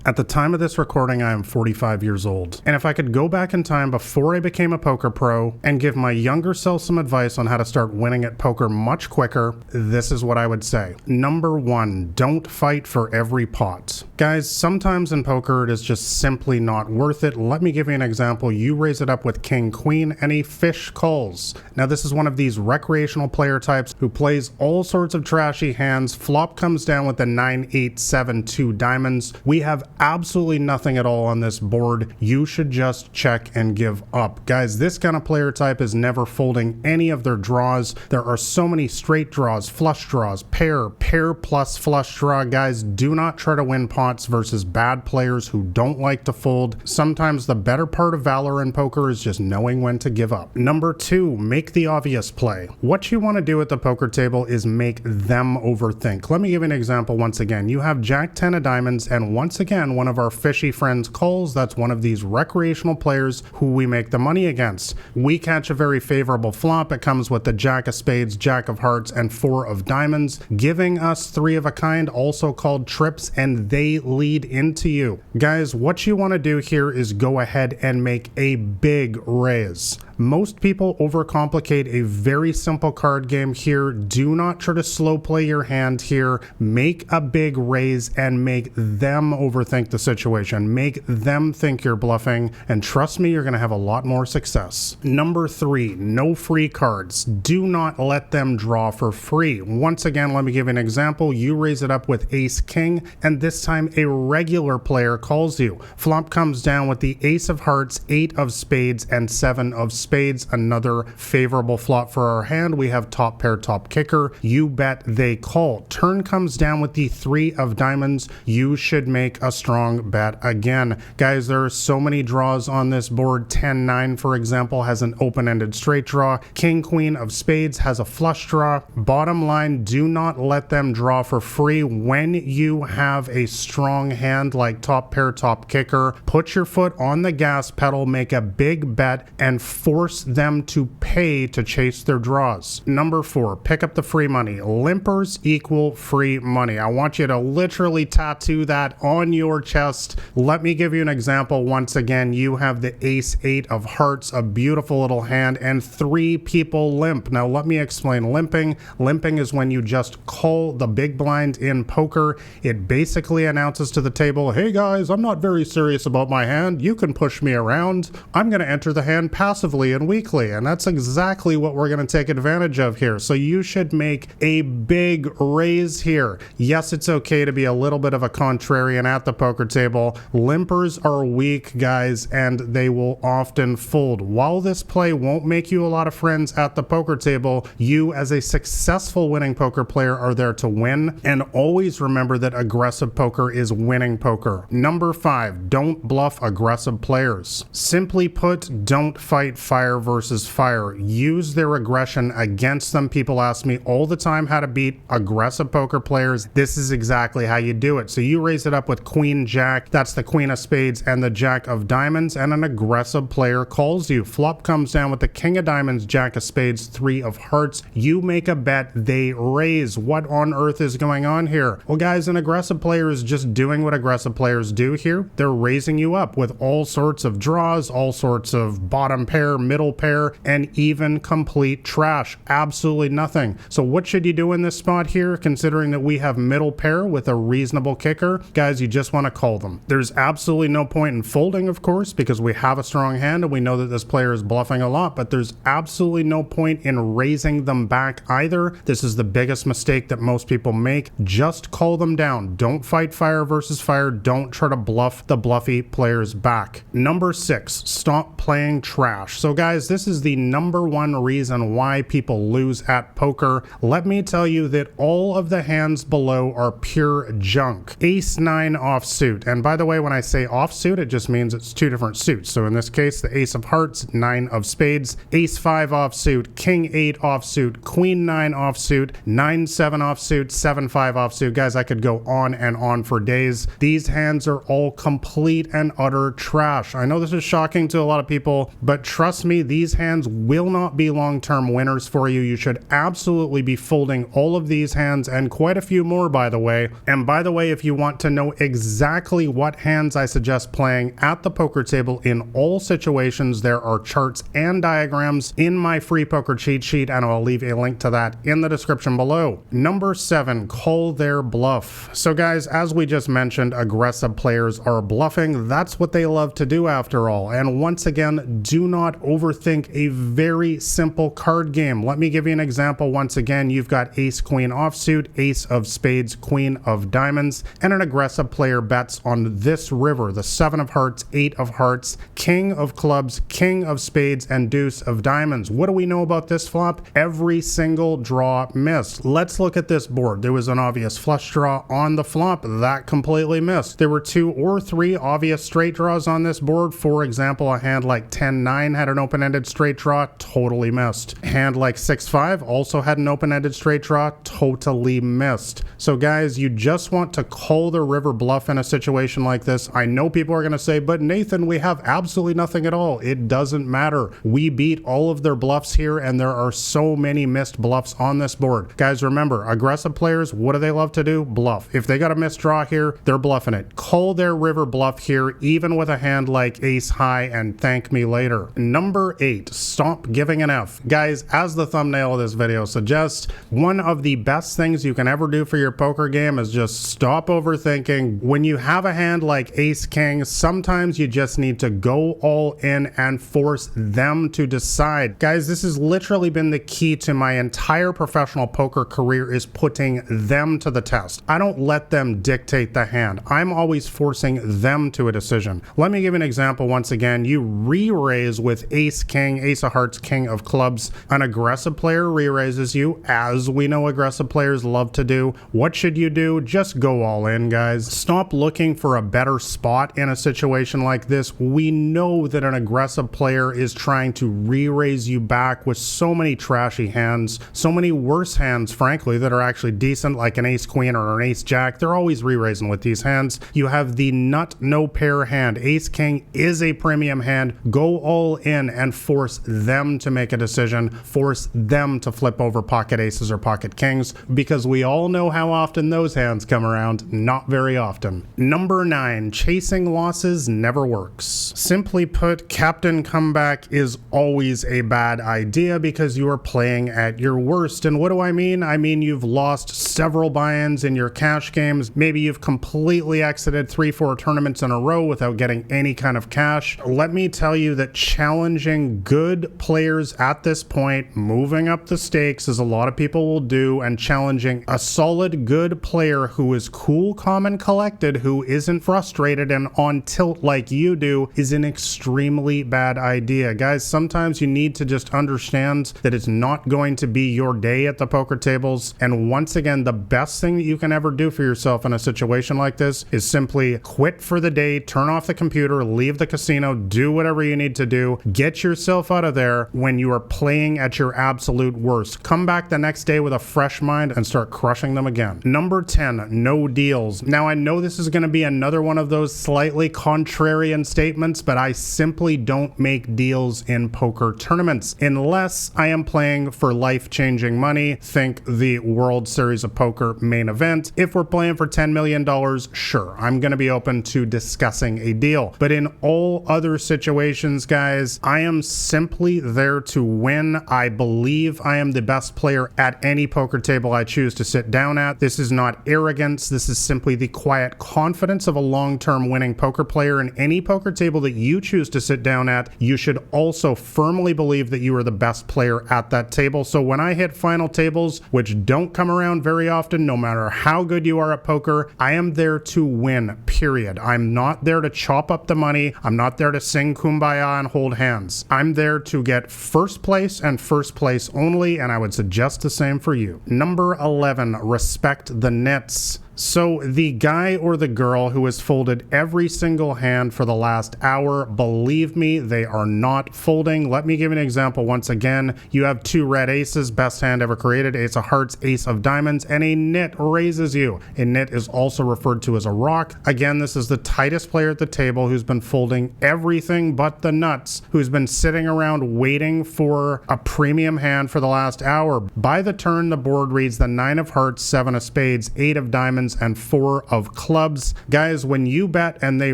At the time of this recording, I am 45 years old. And if I could go back in time before I became a poker pro and give my younger self some advice on how to start winning at poker much quicker, this is what I would say. Number 1, don't fight for every pot. Guys, sometimes in poker it is just simply not worth it. Let me give you an example. You raise it up with king, queen, and a fish calls. Now this is one of these recreational player types who plays all sorts of trashy hands. Flop comes down with the 9, 8, 7, 2 diamonds. We have absolutely nothing at all on this board. You should just check and give up. Guys, this kind of player type is never folding any of their draws. There are so many straight draws, flush draws, pair plus flush draw. Guys, do not try to win pots versus bad players who don't like to fold. Sometimes the better part of valor in poker is just knowing when to give up. Number 2, make the obvious play. What you want to do at the poker table is make them overthink. Let me give you an example once again. You have Jack 10 of diamonds, and once again, one of our fishy friends calls. That's one of these recreational players who we make the money against. We catch a very favorable flop. It comes with the Jack of spades, Jack of hearts, and 4 of diamonds, giving us 3 of a kind, also called trips, and they lead into you. Guys, what you want to do here is go ahead and make a big raise. Most people overcomplicate a very simple card game here. Do not try to slow play your hand here. Make a big raise and make them overthink the situation. Make them think you're bluffing, and trust me, you're going to have a lot more success. Number 3, no free cards. Do not let them draw for free. Once again, let me give you an example. You raise it up with ace king, and this time a regular player calls you. Flop comes down with the ace of hearts, 8 of spades, and 7 of spades. Another favorable flop for our hand. We have top pair, top kicker. You bet, they call. Turn comes down with the 3 of diamonds. You should make a strong bet again. Guys, there are so many draws on this board. 10-9, for example, has an open-ended straight draw. King, queen of spades has a flush draw. Bottom line, do not let them draw for free. When you have a strong hand like top pair, top kicker, put your foot on the gas pedal, make a big bet, and force them to pay to chase their draws. Number 4, pick up the free money. Limpers equal free money. I want you to literally tattoo that on your chest. Let me give you an example. Once again, you have the ace 8 of hearts, a beautiful little hand, and 3 people limp. Now let me explain limping. Limping is when you just call the big blind in poker. It basically announces to the table, hey guys, I'm not very serious about my hand. You can push me around. I'm going to enter the hand passively and weakly, and that's exactly what we're going to take advantage of here. So you should make a big raise here. Yes, it's okay to be a little bit of a contrarian at the poker table. Limpers are weak, guys, and they will often fold. While this play won't make you a lot of friends at the poker table, you as a successful winning poker player are there to win, and always remember that aggressive poker is winning poker. Number 5, don't bluff aggressive players. Simply put, don't fight fire versus fire. Use their aggression against them. People ask me all the time how to beat aggressive poker players. This is exactly how you do it. So you raise it up with queen jack, that's the queen of spades and the jack of diamonds, and an aggressive player calls you. Flop comes down with the king of diamonds, jack of spades, 3 of hearts. You make a bet, they raise. What on earth is going on here? Well guys, an aggressive player is just doing what aggressive players do here. They're raising you up with all sorts of draws, all sorts of bottom pair, middle pair, and even complete trash. Absolutely nothing. So what should you do in this spot here, considering that we have middle pair with a reasonable kicker? Guys, you just want to call them. There's absolutely no point in folding, of course, because we have a strong hand and we know that this player is bluffing a lot, but there's absolutely no point in raising them back either. This is the biggest mistake that most people make. Just call them down. Don't fight fire versus fire. Don't try to bluff the bluffy players back. Number 6, stop playing trash. So guys, this is the number 1 reason why people lose at poker. Let me tell you that all of the hands below are pure junk. Ace 9 offsuit. And by the way, when I say offsuit, it just means it's 2 different suits. So in this case, the ace of hearts, 9 of spades, ace 5 offsuit, king 8 offsuit, queen 9 offsuit, 9 7 offsuit, 7 5 offsuit. Guys, I could go on and on for days. These hands are all complete and utter trash. I know this is shocking to a lot of people, but trust trust me, these hands will not be long-term winners for you. You should absolutely be folding all of these hands and quite a few more, by the way. And by the way, if you want to know exactly what hands I suggest playing at the poker table in all situations, there are charts and diagrams in my free poker cheat sheet, and I'll leave a link to that in the description below. Number 7, call their bluff. So guys, as we just mentioned, aggressive players are bluffing. That's what they love to do after all. And once again, do not overthink a very simple card game. Let me give you an example. Once again, you've got ace queen offsuit, ace of spades, queen of diamonds, and an aggressive player bets on this river, the 7 of hearts, 8 of hearts, king of clubs, king of spades, and deuce of diamonds. What do we know about this flop? Every single draw missed. Let's look at this board. There was an obvious flush draw on the flop. That completely missed. There were 2 or 3 obvious straight draws on this board. For example, a hand like 10-9 had an open-ended straight draw, totally missed. A hand like 6-5 also had an open-ended straight draw, totally missed. So guys, you just want to call the river bluff in a situation like this. I know people are going to say, but Nathan, we have absolutely nothing at all. It doesn't matter. We beat all of their bluffs here, and there are so many missed bluffs on this board. Guys, remember, aggressive players, what do they love to do? Bluff. If they got a missed draw here, they're bluffing it. Call their river bluff here, even with a hand like ace high, and thank me later. Number 8, stop giving an F. Guys, as the thumbnail of this video suggests, one of the best things you can ever do for your poker game is just stop overthinking. When you have a hand like ace king, sometimes you just need to go all in and force them to decide. Guys, this has literally been the key to my entire professional poker career, is putting them to the test. I don't let them dictate the hand. I'm always forcing them to a decision. Let me give an example. Once again, you re-raise with ace king, ace of hearts, king of clubs. An aggressive player re-raises you, as we know aggressive players love to do. What should you do? Just go all in, guys. Stop looking for a better spot in a situation like this. We know that an aggressive player is trying to re-raise you back with so many trashy hands, so many worse hands, frankly, that are actually decent, like an ace queen or an ace jack. They're always re-raising with these hands. You have the nut no pair hand. Ace king is a premium hand. Go all in and force them to make a decision. Force them to flip over pocket aces or pocket kings, because we all know how often those hands come around. Not very often. Number 9, chasing losses never works. Simply put, captain comeback is always a bad idea because you are playing at your worst. And what do I mean? I mean you've lost several buy-ins in your cash games. Maybe you've completely exited 3-4 tournaments in a row without getting any kind of cash. Let me tell you that challenging good players at this point, moving up the stakes, as a lot of people will do, and challenging a solid good player who is cool, calm, and collected, who isn't frustrated and on tilt like you do, is an extremely bad idea. Guys, sometimes you need to just understand that it's not going to be your day at the poker tables. And once again, the best thing that you can ever do for yourself in a situation like this is simply quit for the day, turn off the computer, leave the casino, do whatever you need to do, get yourself out of there when you are playing at your absolute worst. Come back the next day with a fresh mind and start crushing them again. Number 10, no deals. Now, I know this is going to be another one of those slightly contrarian statements, but I simply don't make deals in poker tournaments unless I am playing for life-changing money. Think the World Series of Poker main event. If we're playing for $10 million, sure, I'm going to be open to discussing a deal. But in all other situations, guys, I am simply there to win. I believe I am the best player at any poker table I choose to sit down at. This is not arrogance. This is simply the quiet confidence of a long-term winning poker player. And any poker table that you choose to sit down at, you should also firmly believe that you are the best player at that table. So when I hit final tables, which don't come around very often, no matter how good you are at poker, I am there to win, period. I'm not there to chop up the money. I'm not there to sing Kumbaya and hold hands. I'm there to get first place and first place only, and I would suggest the same for you. Number 11, respect the nits. So the guy or the girl who has folded every single hand for the last hour, believe me, they are not folding. Let me give you an example once again. You have two red aces, best hand ever created, ace of hearts, ace of diamonds, and a nit raises you. A nit is also referred to as a rock. Again, this is the tightest player at the table who's been folding everything but the nuts, who's been sitting around waiting for a premium hand for the last hour. By the turn, the board reads the 9 of hearts, 7 of spades, 8 of diamonds, and 4 of clubs. Guys, when you bet and they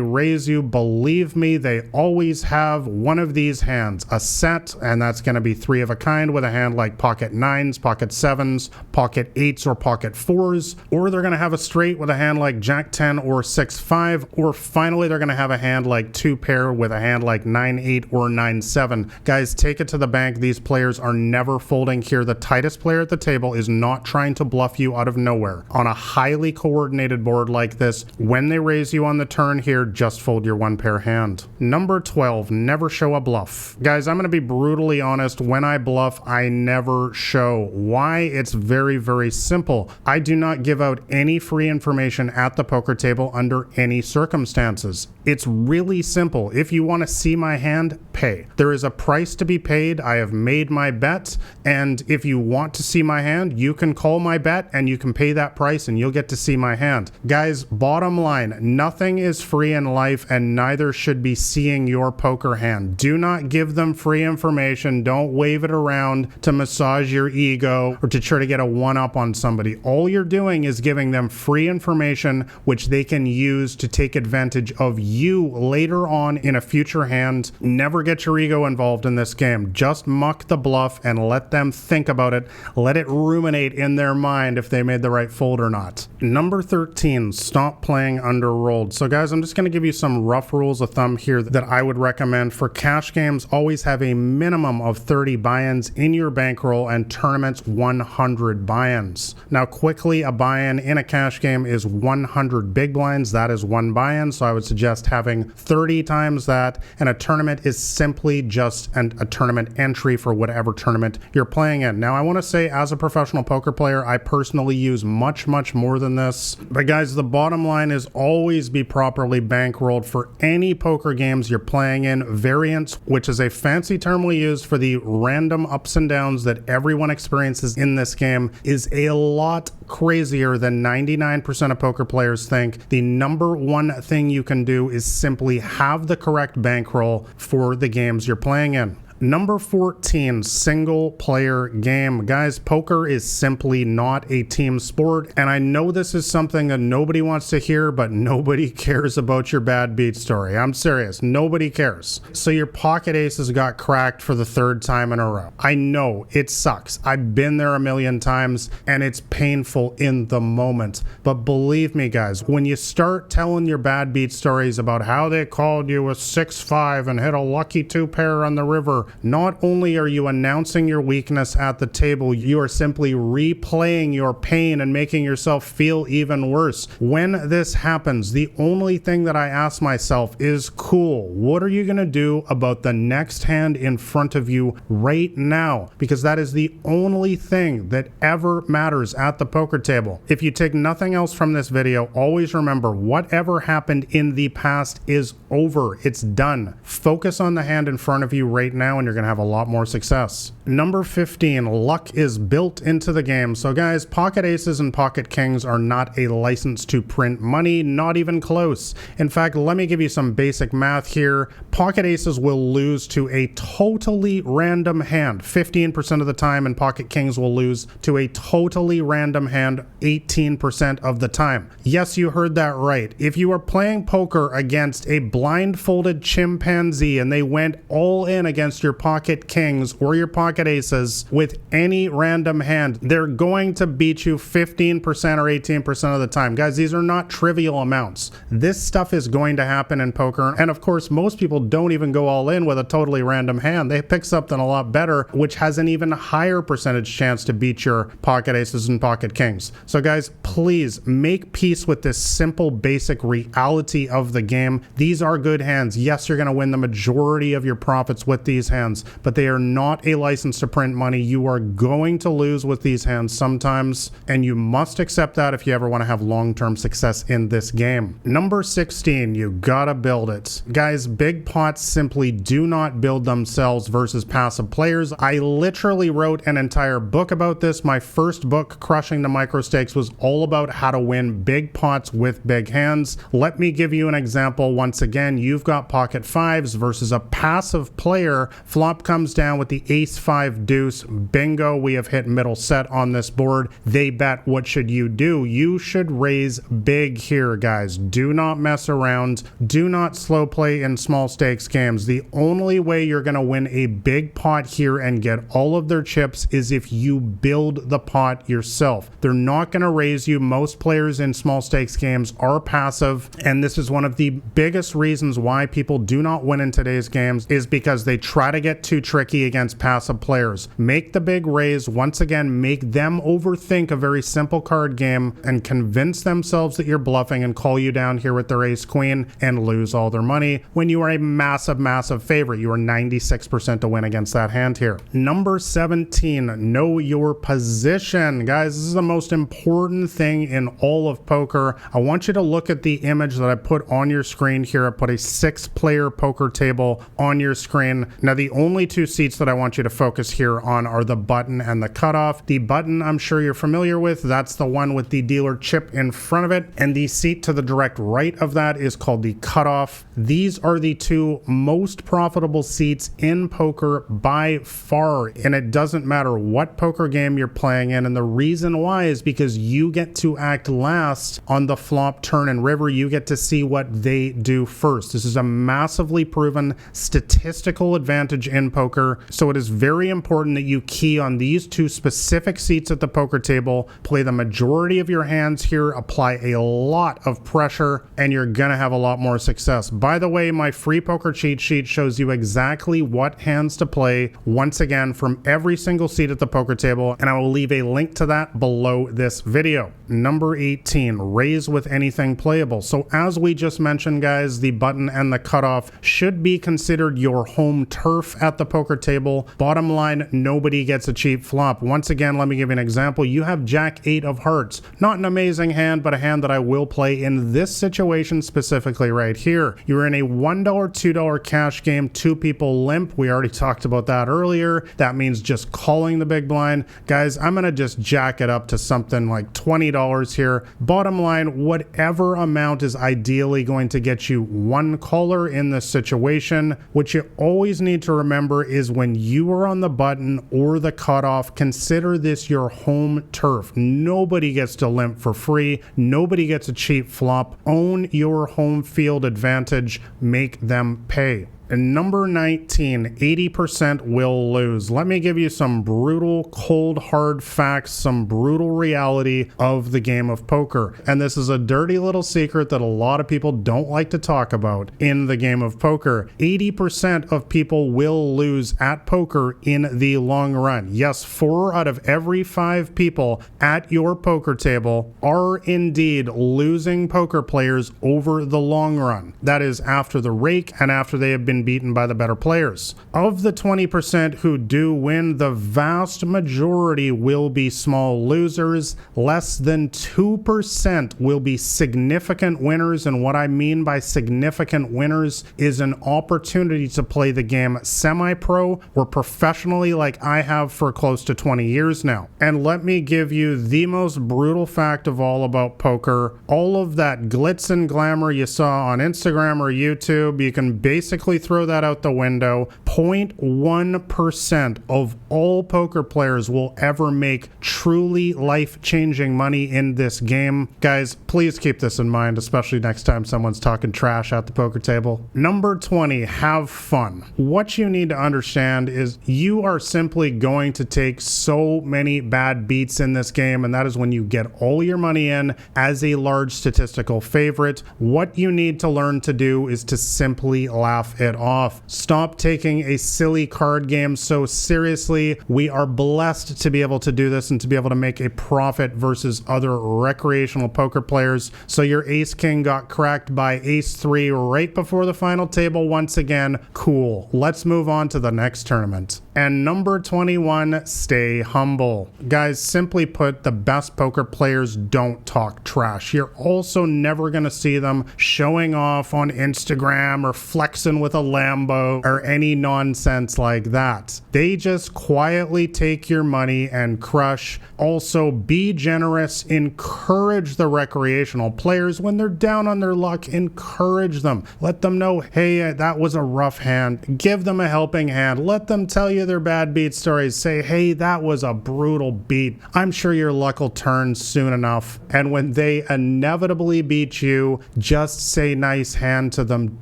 raise you, believe me, they always have one of these hands, a set, and that's going to be 3 of a kind with a hand like pocket 9s, pocket 7s, pocket 8s, or pocket 4s, or they're going to have a straight with a hand like jack 10 or 6-5, or finally they're going to have a hand like 2 pair with a hand like 9-8 or 9-7. Guys, take it to the bank. These players are never folding here. The tightest player at the table is not trying to bluff you out of nowhere. On a highly coordinated board like this, when they raise you on the turn here, just fold your 1 pair hand. Number 12, never show a bluff. Guys, I'm going to be brutally honest. When I bluff, I never show. Why? It's very, very simple. I do not give out any free information at the poker table under any circumstances. It's really simple. If you want to see my hand, pay. There is a price to be paid. I have made my bet, and if you want to see my hand, you can call my bet and you can pay that price and you'll get to see my hand. Guys, bottom line, nothing is free in life, and neither should be seeing your poker hand. Do not give them free information. Don't wave it around to massage your ego or to try to get a one-up on somebody. All you're doing is giving them free information which they can use to take advantage of you later on in a future hand. Never get your ego involved in this game. Just muck the bluff and let them think about it. Let it ruminate in their mind if they made the right fold or not. Number 13, stop playing underrolled. So guys, I'm just going to give you some rough rules of thumb here that I would recommend. For cash games, always have a minimum of 30 buy-ins in your bankroll, and tournaments 100 buy-ins. Now quickly, a buy-in in a cash game is 100 big blinds. That is 1 buy-in, so I would suggest having 30 times that, and a tournament is simply just a tournament entry for whatever tournament you're playing in. Now I want to say, as a professional poker player, I personally use much more than this. But guys, the bottom line is always be properly bankrolled for any poker games you're playing in. Variance, which is a fancy term we use for the random ups and downs that everyone experiences in this game, is a lot crazier than 99% of poker players think. The number one thing you can do is simply have the correct bankroll for the games you're playing in. Number 14, single player game. Guys, poker is simply not a team sport, and I know this is something that nobody wants to hear, but nobody cares about your bad beat story. I'm serious, nobody cares. So your pocket aces got cracked for the 3rd time in a row. I know, it sucks. I've been there a million times, and it's painful in the moment. But believe me, guys, when you start telling your bad beat stories about how they called you a 6-5 and hit a lucky 2-pair on the river, not only are you announcing your weakness at the table, you are simply replaying your pain and making yourself feel even worse. When this happens, the only thing that I ask myself is, cool, what are you going to do about the next hand in front of you right now? Because that is the only thing that ever matters at the poker table. If you take nothing else from this video, always remember, whatever happened in the past is over. It's done. Focus on the hand in front of you right now, and you're going to have a lot more success. Number 15, luck is built into the game. So guys, pocket aces and pocket kings are not a license to print money, not even close. In fact, let me give you some basic math here. Pocket aces will lose to a totally random hand 15% of the time, and pocket kings will lose to a totally random hand 18% of the time. Yes, you heard that right. If you are playing poker against a blindfolded chimpanzee and they went all in against your pocket kings or your pocket aces with any random hand, they're going to beat you 15% or 18% of the time. Guys, these are not trivial amounts. This stuff is going to happen in poker, and of course most people don't even go all in with a totally random hand. They pick something a lot better, which has an even higher percentage chance to beat your pocket aces and pocket kings. So guys, please make peace with this simple basic reality of the game. These are good hands. Yes, you're going to win the majority of your profits with these hands, but they are not a license to print money. You are going to lose with these hands sometimes, and you must accept that if you ever want to have long-term success in this game. Number 16, you gotta build it. Guys, big pots simply do not build themselves versus passive players. I literally wrote an entire book about this. My first book, Crushing the Micro Stakes, was all about how to win big pots with big hands. Let me give you an example. Once again, you've got pocket fives versus a passive player. Flop comes down with the ace 5 deuce. Bingo, we have hit middle set on this board. They bet. What should you do? You should raise big here, guys. Do not mess around. Do not slow play in small stakes games. The only way you're going to win a big pot here and get all of their chips is if you build the pot yourself. They're not going to raise you. Most players in small stakes games are passive, and this is one of the biggest reasons why people do not win in today's games, is because they try to get too tricky against passive players. Make the big raise. Once again, make them overthink a very simple card game and convince themselves that you're bluffing and call you down here with their ace queen and lose all their money when you are a massive favorite. You are 96% to win against that hand here. Number 17, know your position. Guys, this is the most important thing in all of poker. I want you to look at the image that I put on your screen here. I put a 6-player poker table on your screen. Now, the only two seats that I want you to focus here on are the button and the cutoff. The button, I'm sure you're familiar with. That's the one with the dealer chip in front of it, and the seat to the direct right of that is called the cutoff. These are the two most profitable seats in poker by far, and it doesn't matter what poker game you're playing in, and the reason why is because you get to act last on the flop, turn, and river. You get to see what they do first. This is a massively proven statistical advantage in poker, so it is very important that you key on these two specific seats at the poker table, play the majority of your hands here, apply a lot of pressure, and you're gonna have a lot more success. By the way, my free poker cheat sheet shows you exactly what hands to play, once again, from every single seat at the poker table, and I will leave a link to that below this video. Number 18, raise with anything playable. So as we just mentioned, guys, the button and the cutoff should be considered your home turf at the poker table. Bottom line, nobody gets a cheap flop. Once again, let me give you an example. You have Jack 8 of hearts. Not an amazing hand, but a hand that I will play in this situation specifically right here. You're in a $1, $2 cash game, 2 people limp. We already talked about that earlier. That means just calling the big blind. Guys, I'm going to just jack it up to something like $20 here. Bottom line, whatever amount is ideally going to get you one caller in this situation. What you always need to remember is when you are on the button or the cutoff, consider this your home turf. Nobody gets to limp for free. Nobody gets a cheap flop. Own your home field advantage. Make them pay. And number 19, 80% will lose. Let me give you some brutal, cold, hard facts, some brutal reality of the game of poker. And this is a dirty little secret that a lot of people don't like to talk about in the game of poker. 80% of people will lose at poker in the long run. Yes, 4 out of every 5 people at your poker table are indeed losing poker players over the long run. That is after the rake and after they have been beaten by the better players. Of the 20% who do win, the vast majority will be small losers. Less than 2% will be significant winners, and what I mean by significant winners is an opportunity to play the game semi-pro or professionally like I have for close to 20 years now. And let me give you the most brutal fact of all about poker. All of that glitz and glamour you saw on Instagram or YouTube, you can basically throw that out the window. 0.1% of all poker players will ever make truly life-changing money in this game. Guys, please keep this in mind, especially next time someone's talking trash at the poker table. Number 20, have fun. What you need to understand is you are simply going to take so many bad beats in this game, and that is when you get all your money in as a large statistical favorite. What you need to learn to do is to simply laugh it off. Stop taking a silly card game so seriously. We are blessed to be able to do this and to be able to make a profit versus other recreational poker players. So your ace king got cracked by ace 3 right before the final table once again. Cool. Let's move on to the next tournament. And number 21, stay humble. Guys, simply put, the best poker players don't talk trash. You're also never going to see them showing off on Instagram or flexing with a Lambo or any nonsense like that. They just quietly take your money and crush. Also, be generous. Encourage the recreational players when they're down on their luck. Encourage them. Let them know, hey, that was a rough hand. Give them a helping hand. Let them tell you their bad beat stories. Say, hey, that was a brutal beat. I'm sure your luck will turn soon enough. And when they inevitably beat you, just say nice hand to them.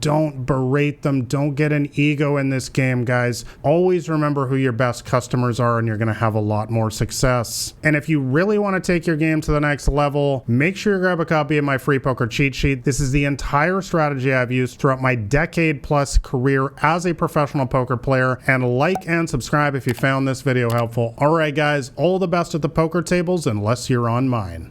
Don't berate them. Don't get an ego in this game, guys. Always remember who your best customers are, and you're going to have a lot more success. And if you really want to take your game to the next level, make sure you grab a copy of my free poker cheat sheet. This is the entire strategy I've used throughout my decade-plus career as a professional poker player. And like and subscribe if you found this video helpful. All right, guys, all the best at the poker tables unless you're on mine.